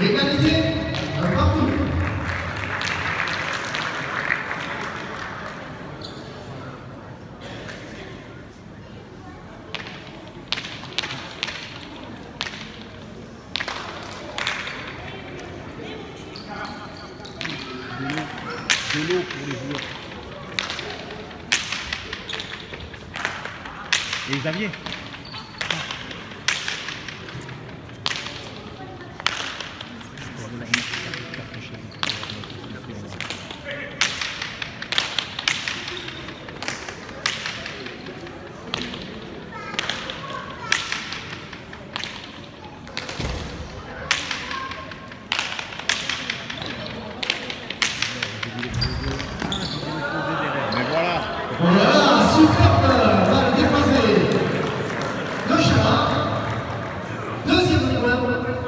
L'égalité, un partout. De l'eau pour les joueurs. Et Xavier. Mais voilà. Voilà, superbe balle dépassée. De Chara. Deuxième point pour les Bleus.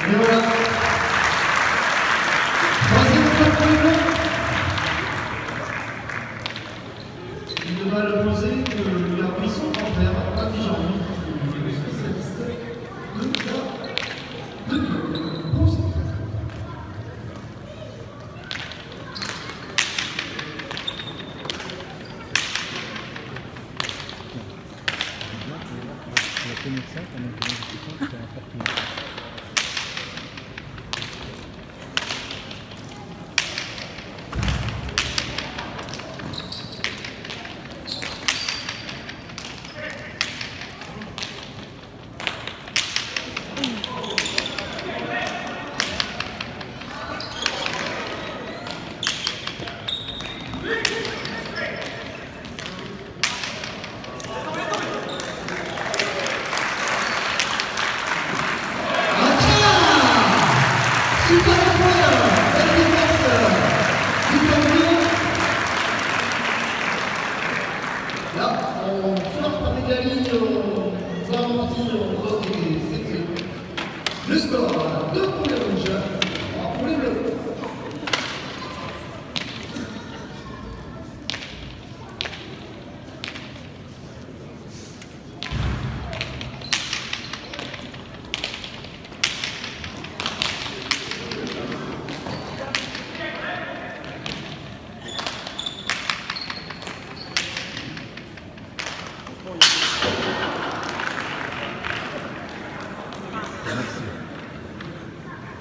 Et voilà. Troisième point pour les Bleus. Une balle posée que l'arbitre son grand-père, Papi Jean-Louis, le spécialiste de Bon sang. La commerçante, on a une discussion, c'est un partenaire. Là, on flirte avec la ligne, on va mentir, on va des effets. Le score, 2 pour les rouges, 3 pour les bleus.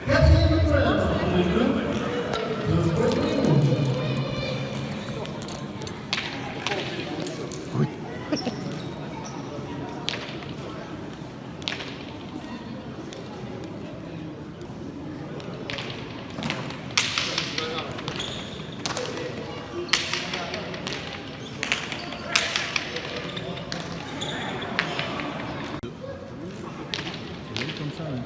Quatrième point pour les bleus, 2 pour les rouges. C'est comme ça, hein,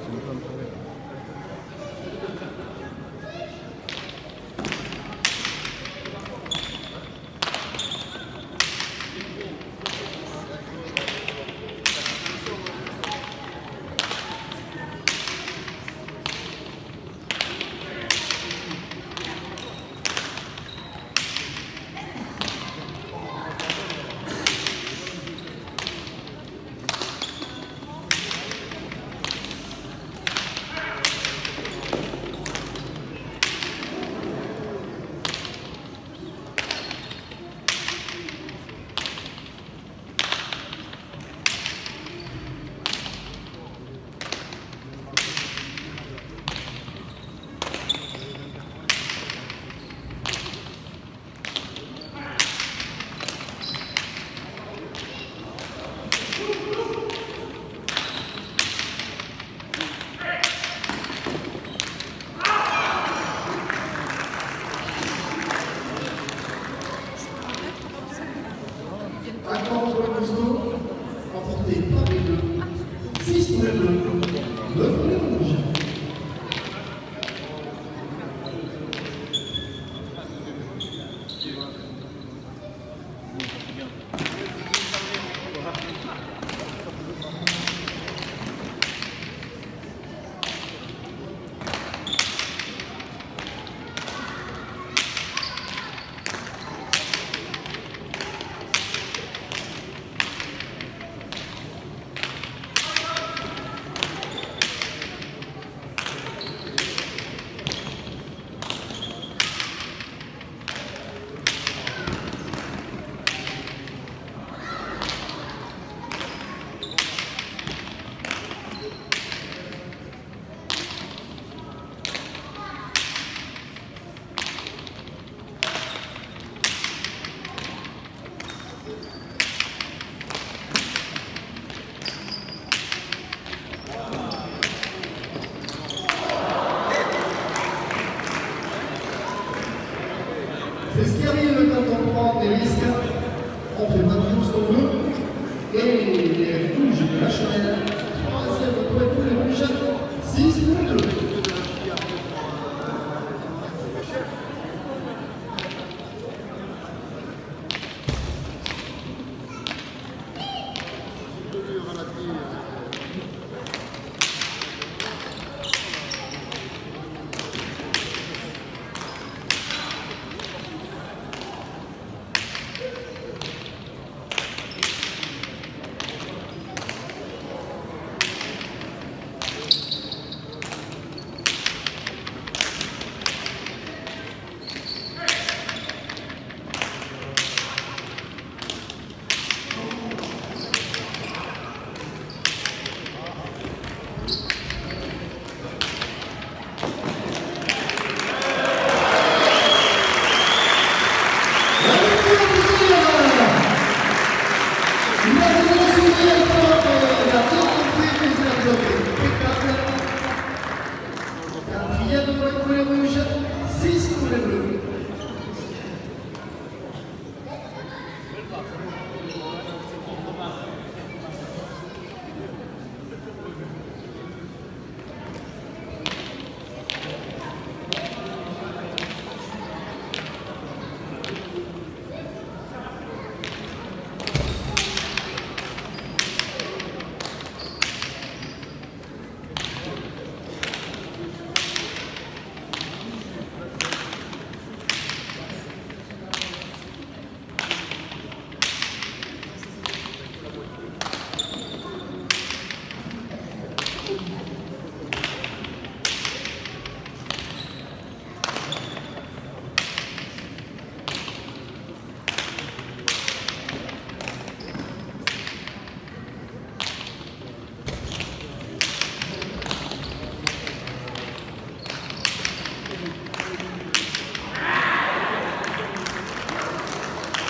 bleu. Le poulet rouge. C'est ce qui arrive quand on prend des risques, on fait pas toujours ce qu'on veut. Et les rouges de la Chanel, troisième pour les rouges, 6 pour les bleus.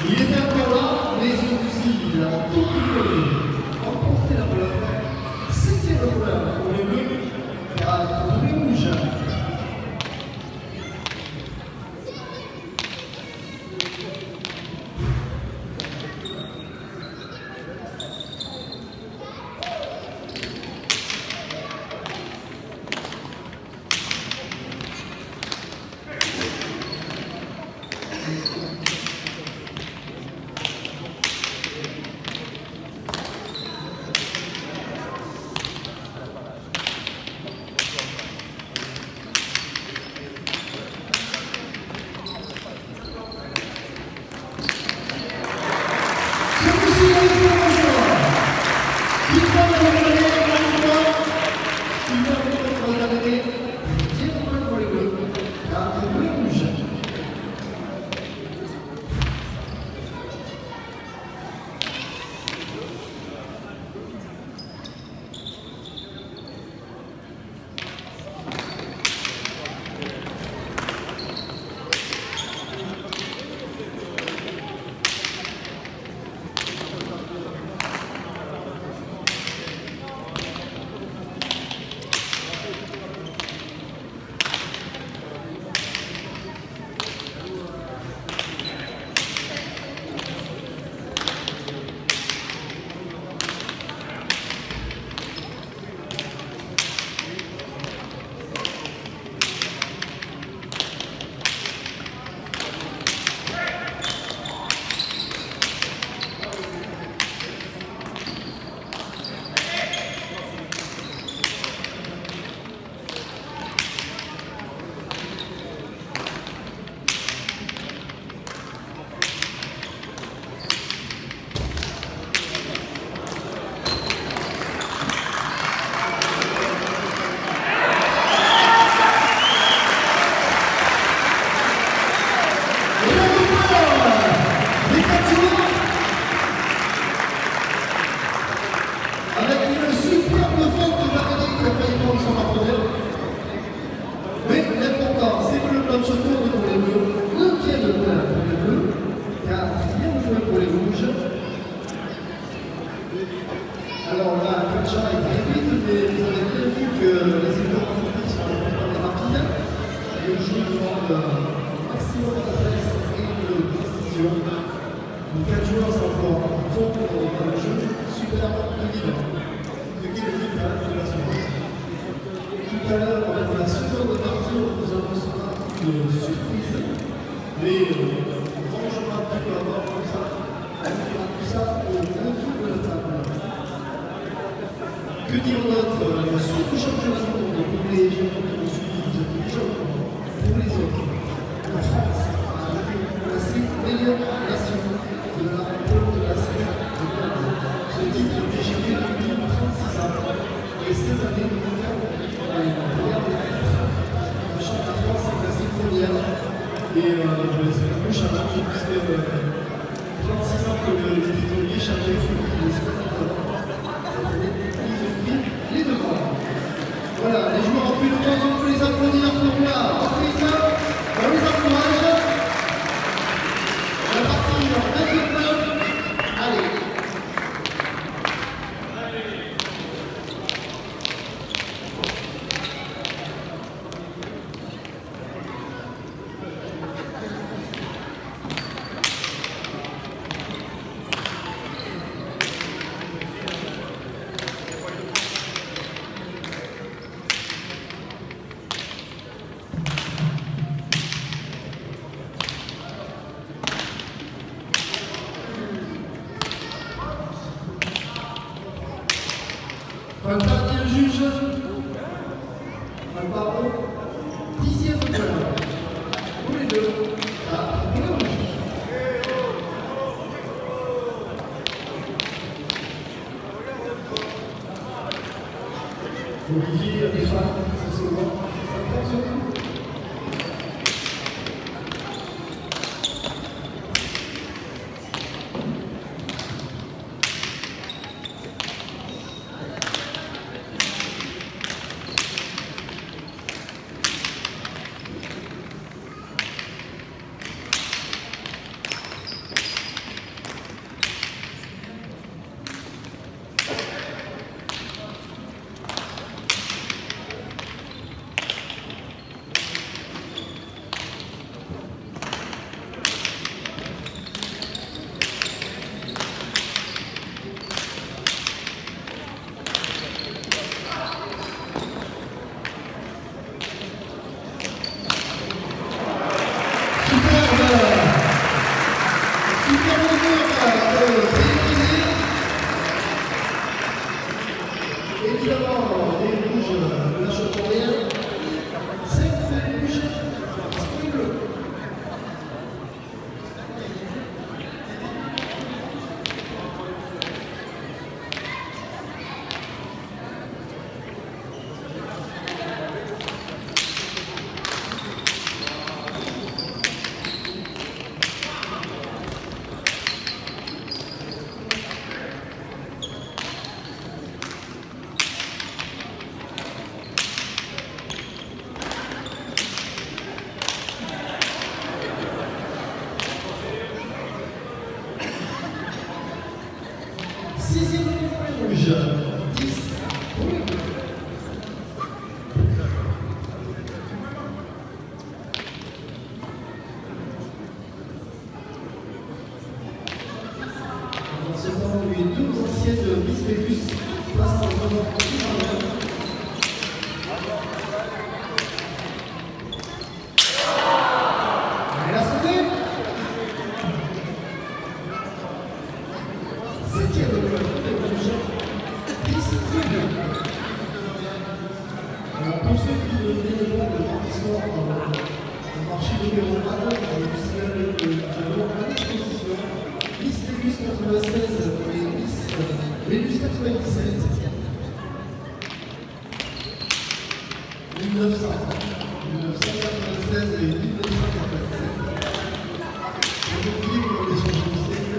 Il était encore là, mais celui-ci, il a tout remporté la couleur. C'était la couleur pour les bleus, pour les rouges. Mais quand je m'appelle à avoir comme ça, on dira tout ça au retour de la table. Que dire d'autre? Sur le championnat du monde, pour les gens qui ont suivi, vous êtes déjà au courant. Pour les autres, la France a été classée meilleure nation de la pôle de la saison de monde. Ce titre est déchiré depuis 36 ans. Et cette année, nous regarde les titres. Sachant que la France est classée première. Et c'est un peu challenge puisque 36 ans que le titre est échappé, il faut qu'il les soit ils ont pris les devants. Voilà, les joueurs ont fait le temps, on peut les applaudir pour moi. On les encourage. On va partir en 29. Allez. On va partir le juge. On va partir au 10e de l'heure. Tous les deux. Ah, pour le rouge. Olivier, les femmes, c'est souvent. Ça prend son coup. Évidemment, les rouges de la Châteaubriand, 5 rouges, parce que les bleus. Sixième pour les rouges, 10 pour les bleus. Dans ce temps, les deux anciennes Miss Vénus passent en moment. Elle a sauté. Septième de la rouge, 10 pour les bleus. Alors, pour ceux qui ne venaient pas de l'histoire au marché numéro 1, je vous signale que nous avons à disposition Miss Vénus 96 et Miss Vénus 97. 1996 et 1997. Je vous dis pour les changements de style.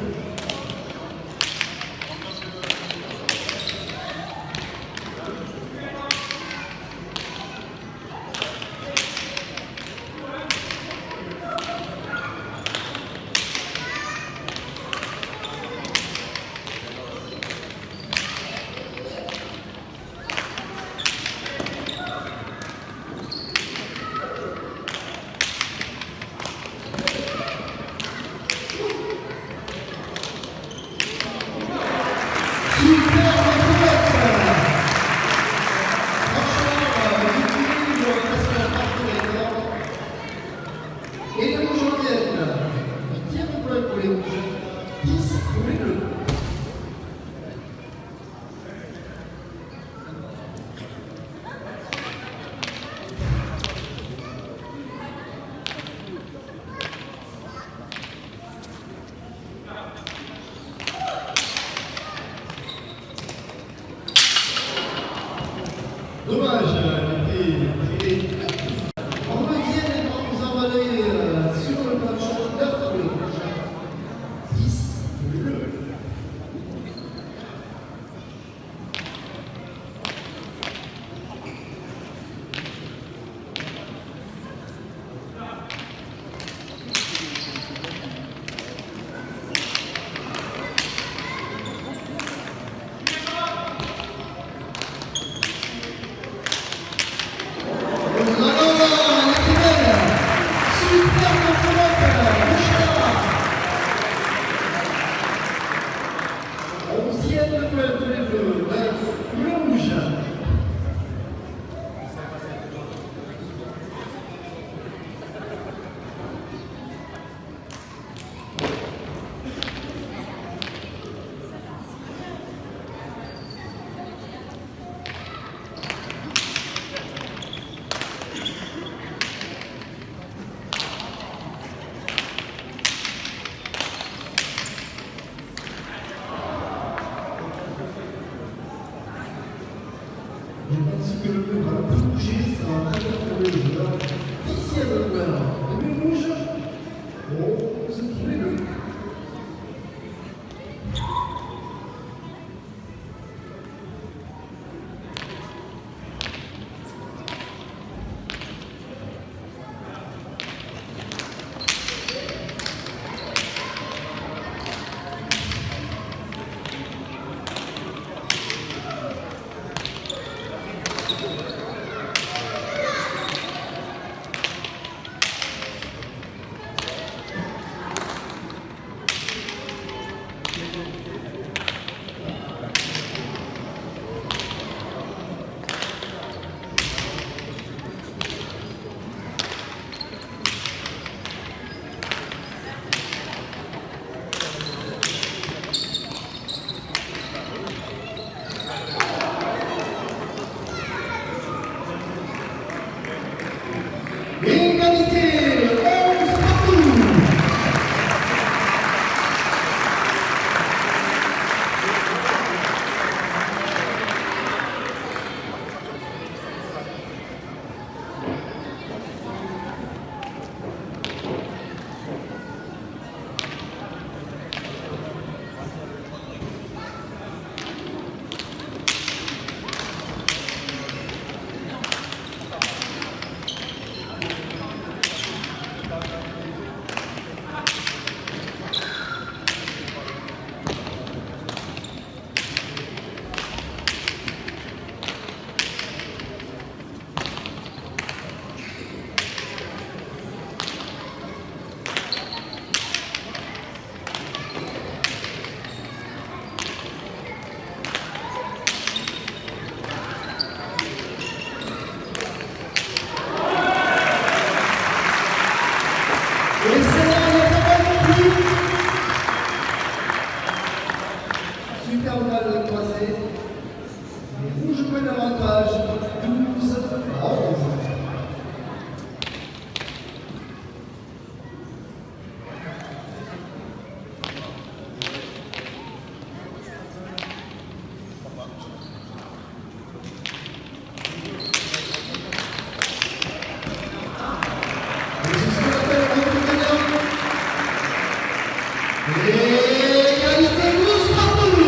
Dommage, elle était très active. En deuxième, nous avons allé sur le match 9 pour le prochain 10 bleus. Je pense que le bleu va bouger, ça va très bien trouver le joueur. Dixième joueur, le bleu rouge. Bon, c'est tous les deux. Égalité, 11 partout. Super mal croisé. Les rouges prennent l'avantage. 12 à 11. Égalité 12 partout.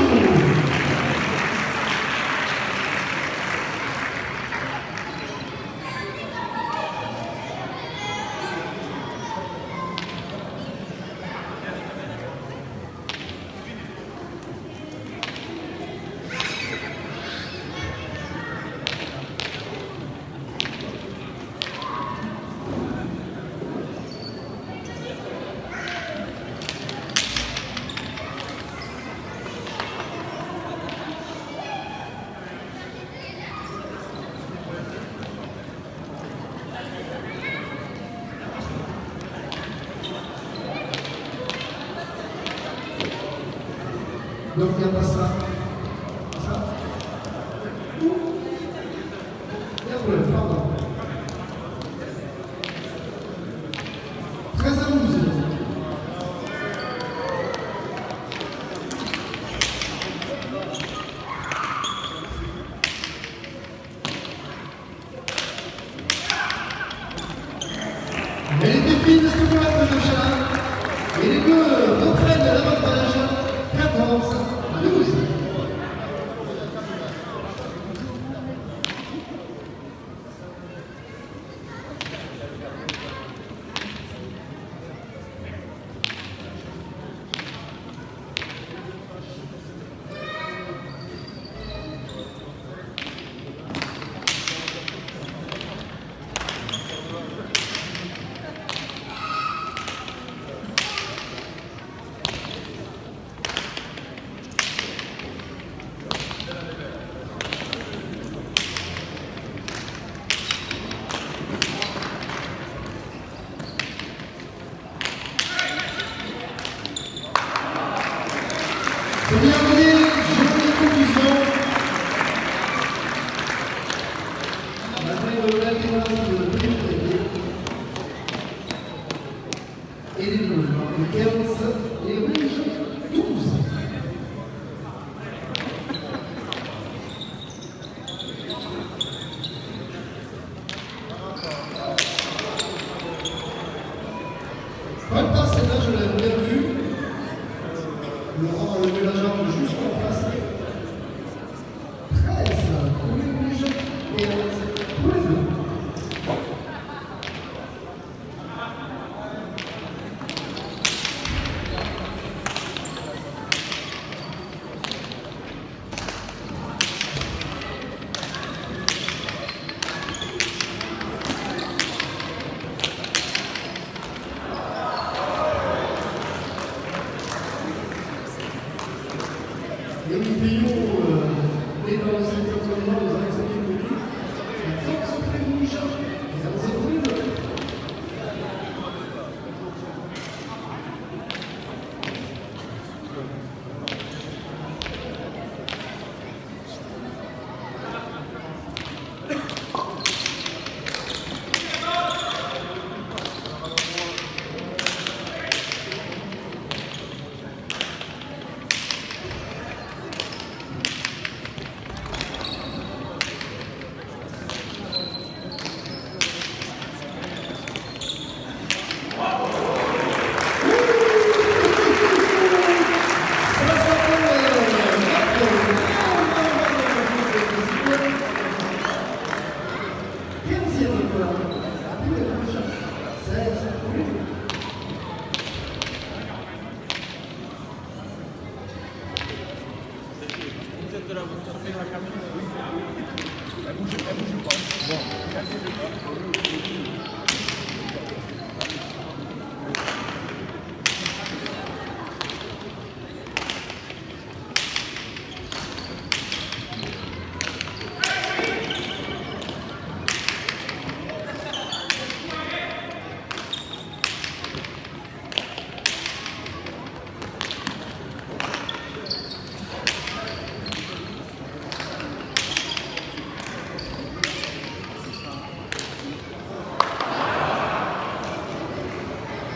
Donc il n'y a pas ça. Ça. Et après, pardon. 13 à 12. reprennent l'avantage 14-12. C'est bien donné, journée de conclusion. Malgré l'alternance de Brigitte et les bleus, les 15 et les rouges, 12. Voilà, celle-là, je l'avais bien vue. Laurent a levé la jambe juste en face. 13 pour les rouges et 11 pour les bleus. Et nous payons les dans le secteur communal aux activités communes, 14 pour les rouges et 11 pour les bleus.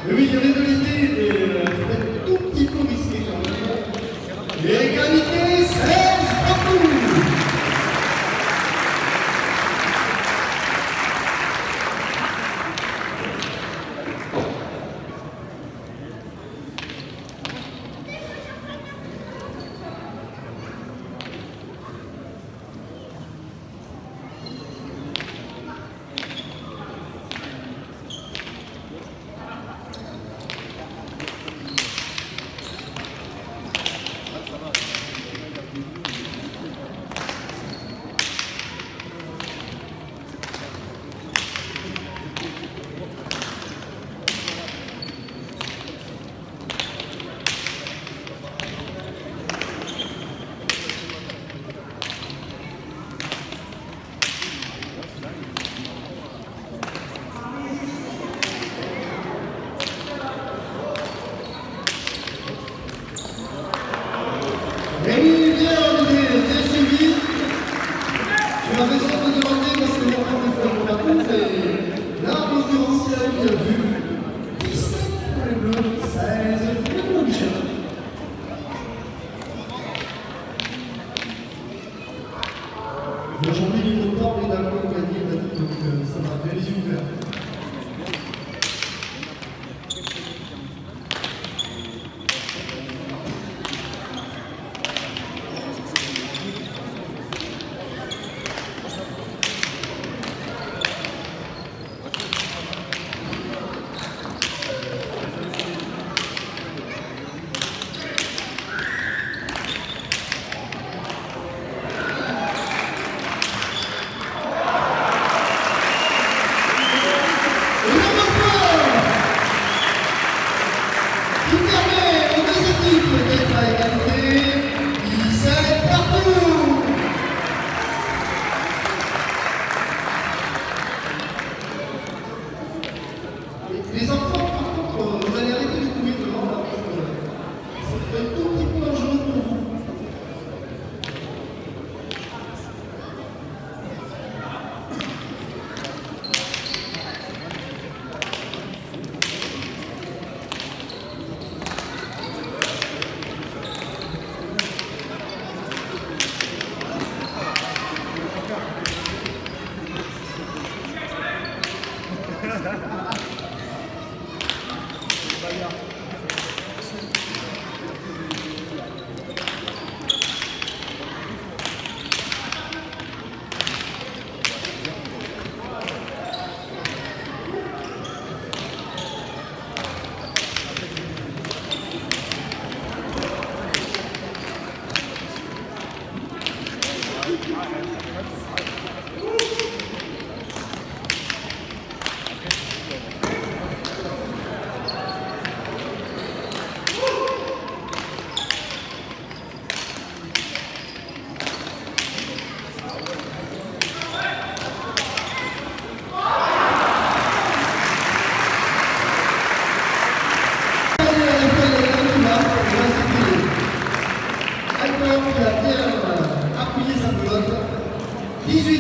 Mais oui, il y a l'égalité, mais c'est un tout petit peu risqué quand même. L'égalité, 16 partout. Et bien, on est suivi. Tu as raison de demander parce que mon frère ne fait pas tout. Et là, en l'occurrence, il a bien vu 17 pour les bleus, 16 pour les rouges. Aujourd'hui, il est content, mais d'accord, il a dit, donc ça va bien les yeux ouverts.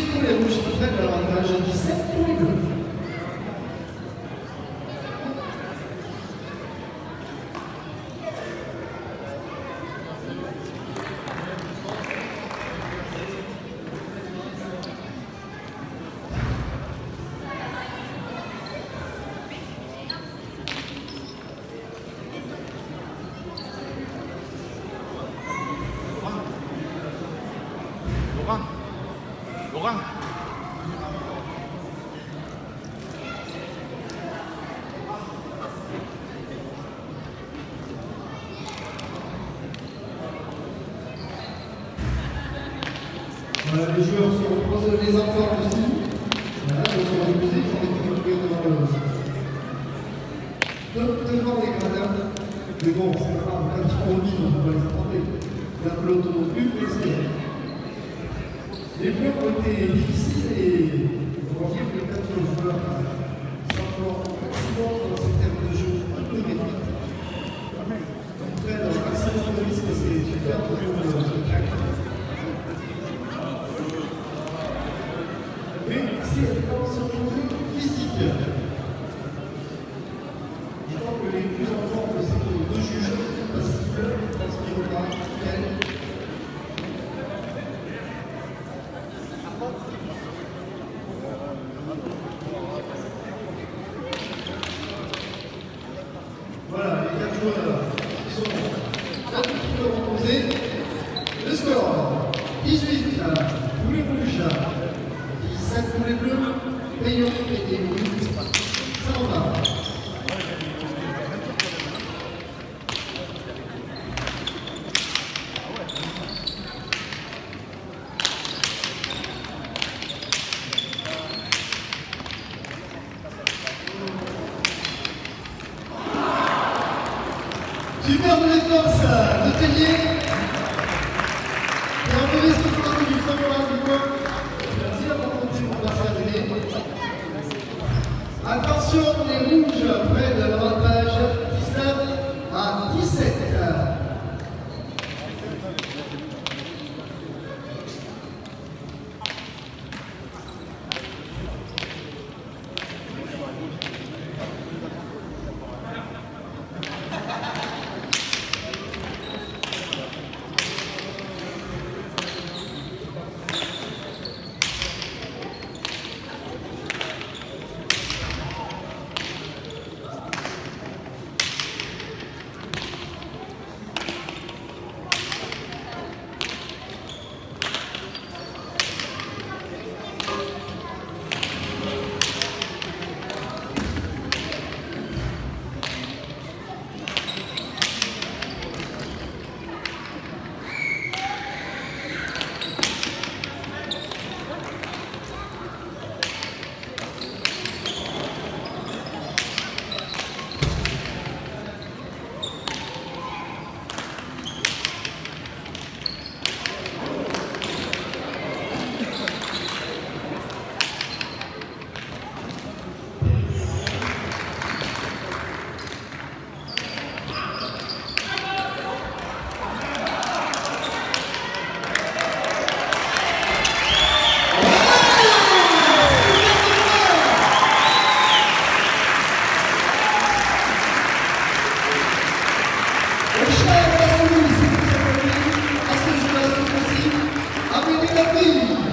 18 pour les rouges qui prennent l'avantage, 17 pour les bleus. Laurent. Voilà, les joueurs se reposent, les enfants aussi. Voilà, ils sont reposés, ils ont été occupés devant les gradins. Mais bon, c'est pas grave, quand ils font vite, on peut pas les attendre. La pelote non plus, mais c'est. Les bleus ont été difficiles et on va dire que les 4 joueurs s'emploient au maximum dans ces termes de jeu un peu réduits. Ils prennent un maximum de risques et c'est super pour le spectacle. Mais c'est sur le plan physique. Je crois que les plus en forme, c'est les deux juges passibles, Transpiroma, Kel. Voilà, les 4 joueurs qui sont un petit peu reposés. Le score 18 pour les rouges, 17 pour les bleus, Payon et les rouges. Ça en va. Superbe défense de Tellier. Et on peut risquer de partir du front du coin. Merci à votre continuer pour passer à Tellier. Attention, les rouges prennent l'avantage 19 à 17.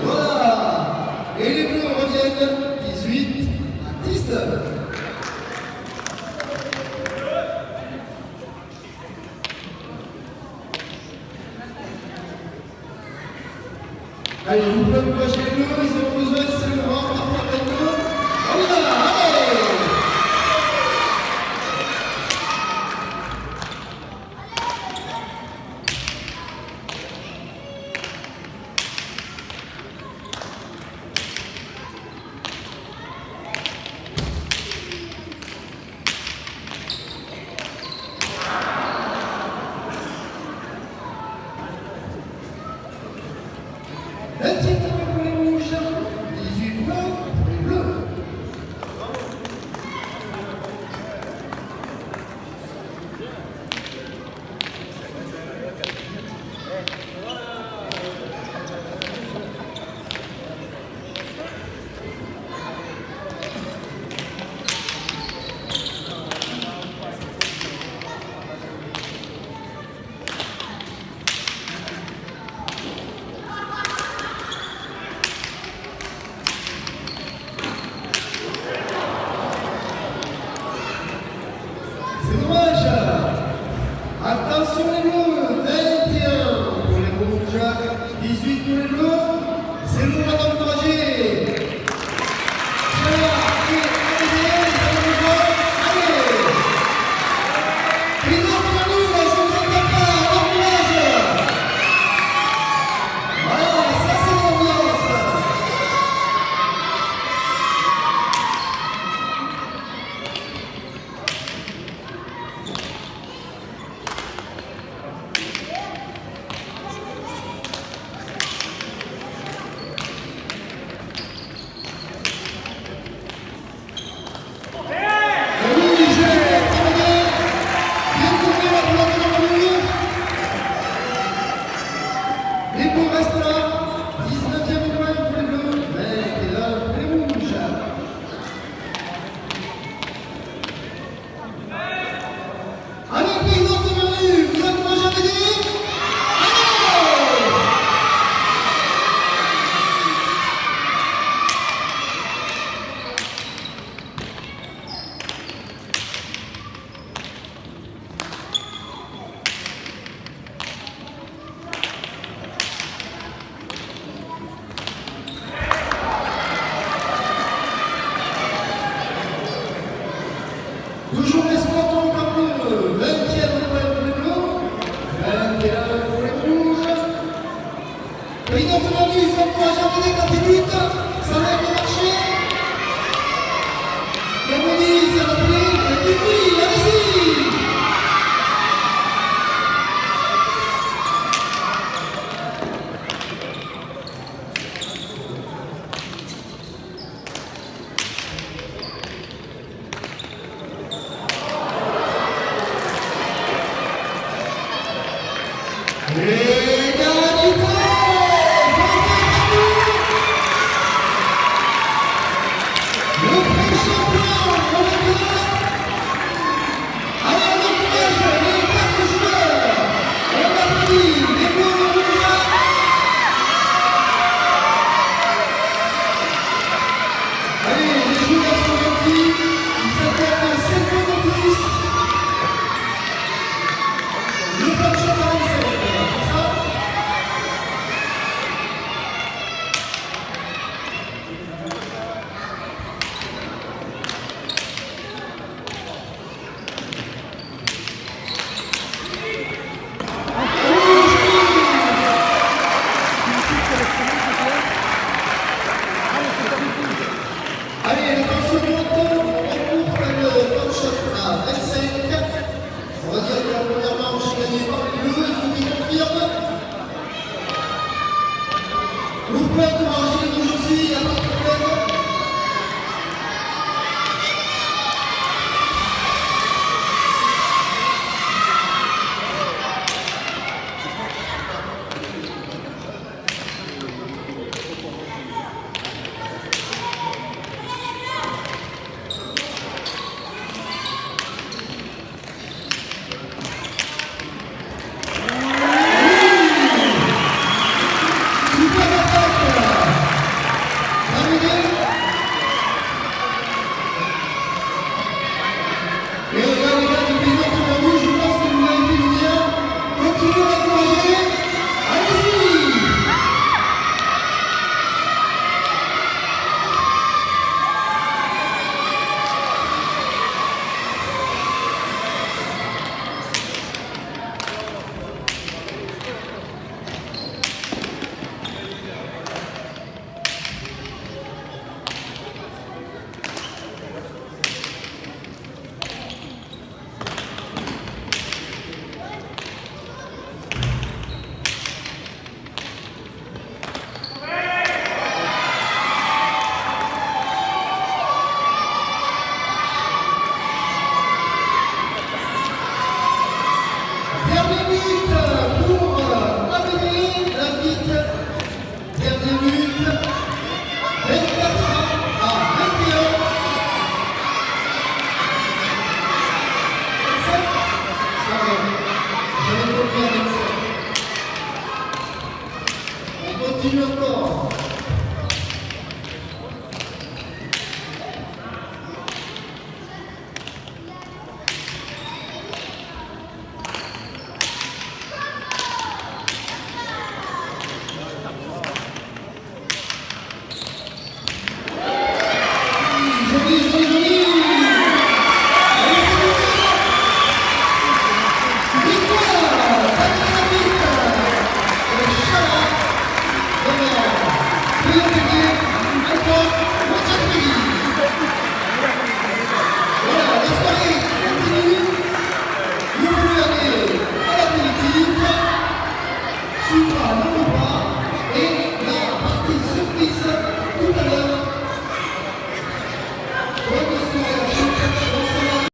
Voilà. Et les bleus reviennent 18 à 19. Allez, vous pouvez encourager les bleus, ils ont besoin de ce moment par part des bleus. On y va, allez! Un petit peu pour les rouges, 18 points. Toujours les